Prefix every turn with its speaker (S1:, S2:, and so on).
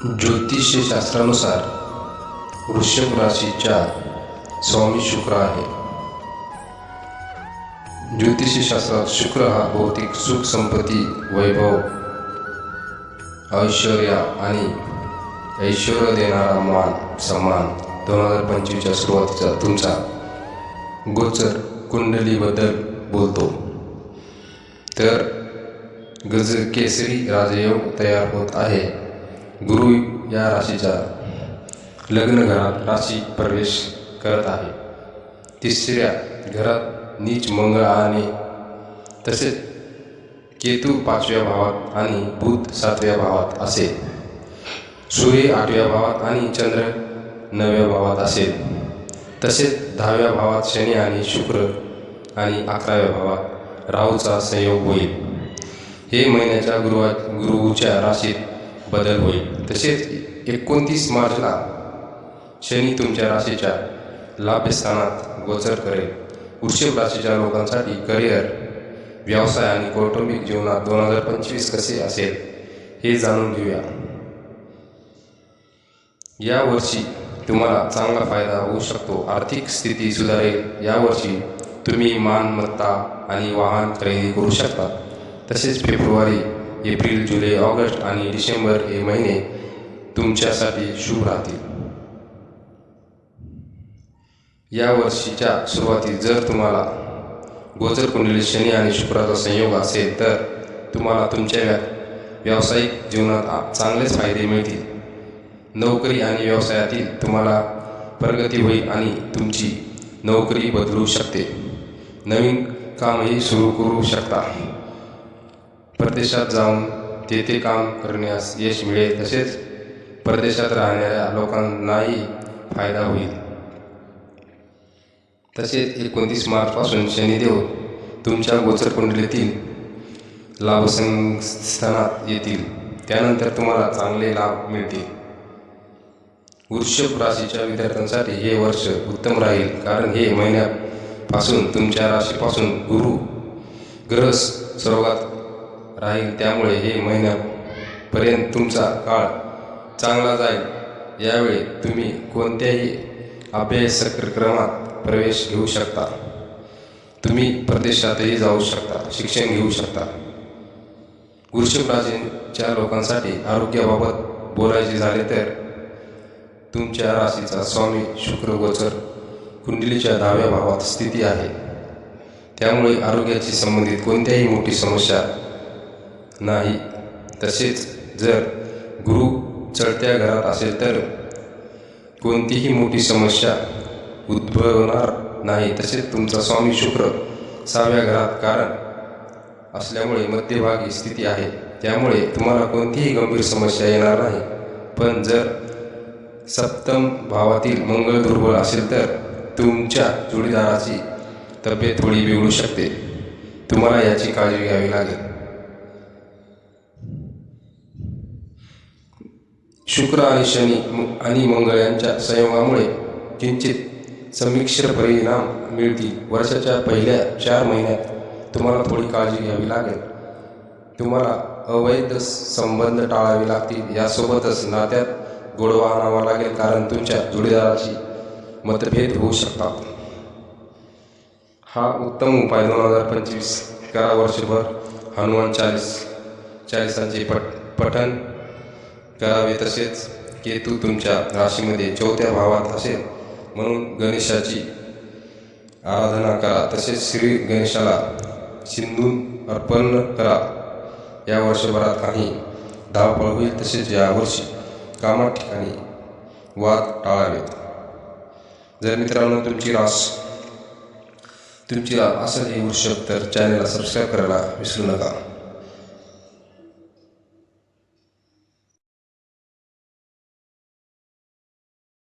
S1: ज्योतिषशास्त्रानुसार वृषभ राशीच्या स्वामी शुक्र आहे. ज्योतिषशास्त्रात शुक्र हा भौतिक सुख, संपत्ती, वैभव, ऐश्वर्य आणि ऐश्वर्य देणारा मान सन्मान 2025च्या सुरुवातीचा तुमचा गोचर कुंडलीबद्दल बोलतो. तर गज केसरी राजयोग तयार होत आहे. गुरु या राशीच्या लग्न घरात राशी प्रवेश करत आहे. तिसऱ्या घरात नीच मंगळ आणि तसेच केतू 5व्या भावात आणि बुध 7व्या भावात असेल. सूर्य 8व्या भावात आणि चंद्र 9व्या भावात असेल. तसेच 10व्या भावात शनी आणि शुक्र आणि 11व्या भावात राहूचा संयोग होईल. हे महिन्याच्या गुरुच्या राशीत बदल होईल. तसेच 29 मार्चला शनी तुमच्या राशीच्या लाभस्थानात गोचर करेल. वृषभ राशीच्या लोकांसाठी करिअर, व्यवसाय आणि कौटुंबिक जीवनात 2025 कसे असेल हे जाणून घेऊया. या वर्षी तुम्हाला चांगला फायदा होऊ शकतो. आर्थिक स्थिती सुधारेल. यावर्षी तुम्ही मालमत्ता आणि वाहन खरेदी करू शकता. तसेच फेब्रुवारी, एप्रिल, जुलै, ऑगस्ट आणि डिसेंबर हे महिने तुमच्यासाठी शुभ राहतील. या वर्षीच्या सुरुवातीत जर तुम्हाला गोचर कुंडलीत शनी आणि शुक्राचा संयोग असेल तर तुम्हाला तुमच्या व्यावसायिक जीवनात चांगलेच फायदे मिळतील. नोकरी आणि व्यवसायातील तुम्हाला प्रगती होईल आणि तुमची नोकरी बदलू शकते. नवीन कामही सुरू करू शकता. परदेशात जाऊन तेथे काम करण्यास यश मिळेल. तसेच परदेशात राहणाऱ्या लोकांनाही फायदा होईल. तसेच 29 मार्चपासून शनिदेव तुमच्या गोचर कुंडलीतील लाभस्थानात येतील. त्यानंतर तुम्हाला चांगले लाभ मिळतील. वृषभ राशीच्या विद्यार्थ्यांसाठी हे वर्ष उत्तम राहील, कारण हे महिन्यापासून तुमच्या राशीपासून गुरु ग्रह स्वर्गात राहील. त्यामुळे हे महिन्यापर्यंत तुमचा काळ चांगला जाईल. यावेळी तुम्ही कोणत्याही अभ्यासक्रमात प्रवेश घेऊ शकता. तुम्ही परदेशातही जाऊ शकता, शिक्षण घेऊ शकता. वृषभ राशीच्या लोकांसाठी आरोग्याबाबत बोलायचे झाले तर तुमच्या राशीचा स्वामी शुक्र गोचर कुंडलीच्या 10व्या भावात स्थिती आहे. त्यामुळे आरोग्याशी संबंधित कोणत्याही मोठी समस्या नाही. तसेच जर गुरु चढत्या घरात असेल तर कोणतीही मोठी समस्या उद्भवणार नाही. तसेच तुमचा स्वामी शुक्र 6व्या घरात कारण असल्यामुळे मध्यभागी स्थिती आहे. त्यामुळे तुम्हाला कोणतीही गंभीर समस्या येणार नाही. पण जर सप्तम भावातील मंगळ दुर्बल असेल तर तुमच्या जोडीदाराची तब्येत थोडी बिघडू शकते. तुम्हाला याची काळजी घ्यावी लागेल. शुक्र आणि शनी आणि मंगळ यांच्या संयोगामुळे किंचित संमिश्र परिणाम मिळतील. वर्षाच्या पहिल्या 4 महिन्यात तुम्हाला थोडी काळजी घ्यावी लागेल. तुम्हाला अवैध संबंध टाळावे लागतील. यासोबतच नात्यात गोडवा आणावा लागेल, कारण तुमच्या जोडीदाराची मतभेद होऊ शकतात. हा उत्तम उपाय 2025 करा. वर्षभर हनुमान चालिसांचे पठण करावे. तसेच केतू तुमच्या राशीमध्ये 4थ्या भावात असेल म्हणून गणेशाची आराधना करा. तसेच श्री गणेशाला सिंदूर अर्पण करा. या वर्षभरात काही धावपळ होईल. तसेच यावर्षी कामात ठिकाणी वाद टाळावेत. जर मित्रांनो तुमची रास असेल हे वृषभ तर चॅनलला सबस्क्राईब करायला विसरू नका.